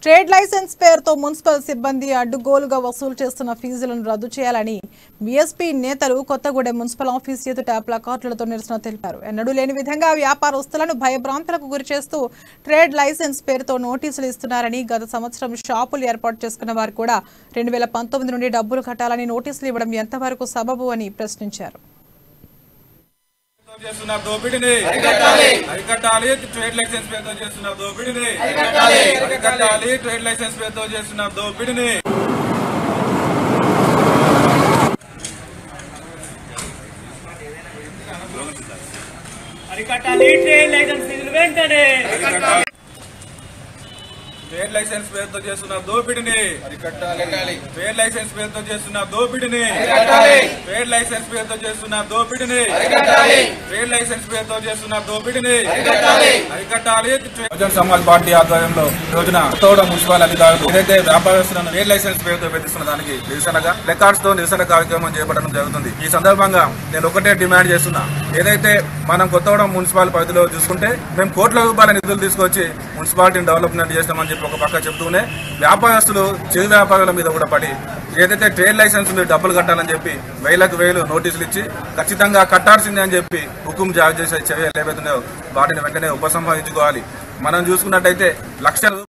Trade licence పేరుతో municipal సిబ్బంది అడ్డుగోలుగా వసూలు చేస్తున్న ఫీజులను రద్దు చేయాలని బీఎస్పీ నేతలు కొత్తగూడెం మున్సిపల్ ఆఫీస్ ఎదుట ప్లకార్డులతో నిరసన తెలిపారు. ఎన్నడూ లేని విధంగా వ్యాపారస్తులను భయభ్రాంతులకు గురిచేస్తూ ట్రేడ్ లైసెన్స్ పేరుతో నోటీసులు ఇస్తున్నారని, గత సంవత్సరం షాపులు ఏర్పాటు చేసుకున్న వారు కూడా 2019 నుండి డబ్బులు కట్టాలని నోటీసులు ఇవ్వడం ఎంతవరకు సబబు అని ప్రశ్నించారు. చేస్తున్న దోపిడీని అరికట్టాలి. ట్రేడ్ లైసెన్స్ పేరుతో చేస్తున్న దోపిడీని అరికట్టాలి. ట్రేడ్ లైసెన్స్ పేరుతో చేస్తున్న దోపిడీని అరికట్టాలి. ట్రేడ్ లైసెన్స్ ఫీజులు వెంటనే ట్రేడ్ లైసెన్స్ పేరుతో చేస్తున్న దోపిడీని అరికట్టాలి. ట్రేడ్ లైసెన్స్ పేరుతో చేస్తున్న దోపిడీని అరికట్టాలి. ట్రేడ్ లైసెన్స్ పేరుతో చేస్తున్న దోపిడీని అరికట్టాలి. ట్రేడ్ లైసెన్స్ పేరుతో చేస్తున్న దోపిడీని అరికట్టాలి. బహుజన్ సమాజ్ పార్టీ ఆధ్వర్యంలో రోజున కొత్తగూడెం మున్సిపల్ అధికారులు ఏదైతే వ్యాపారస్తులను ట్రేడ్ లైసెన్స్ పేరుతో వేధిస్తున్న దానికి నిరసనగా ప్లకార్డ్స్ తో నిరసన కార్యక్రమం చేపట్టడం జరుగుతుంది. ఈ సందర్భంగా నేను ఒకటే డిమాండ్ చేస్తున్నా, ఏదైతే మనం కొత్తగూడెం మున్సిపల్ పరిధిలో చూసుకుంటే మేము కోట్ల రూపాయల నిధులు తీసుకొచ్చి మున్సిపాలిటీని డెవలప్మెంట్ చేస్తామని చెప్పి ఒక పక్క చెప్తూనే వ్యాపారస్తులు చిరు వ్యాపారుల మీద కూడా పడి ఏదైతే ట్రేడ్ లైసెన్స్ ఉంది డబ్బులు కట్టాలని చెప్పి వేలకు వేలు నోటీసులు ఇచ్చి ఖచ్చితంగా కట్టాల్సిందే అని చెప్పి హుకుం జారీ చేసే చర్యలు ఏవైతున్నాయో వాటిని వెంటనే ఉపసంహరించుకోవాలి. మనం చూసుకున్నట్టయితే లక్షలు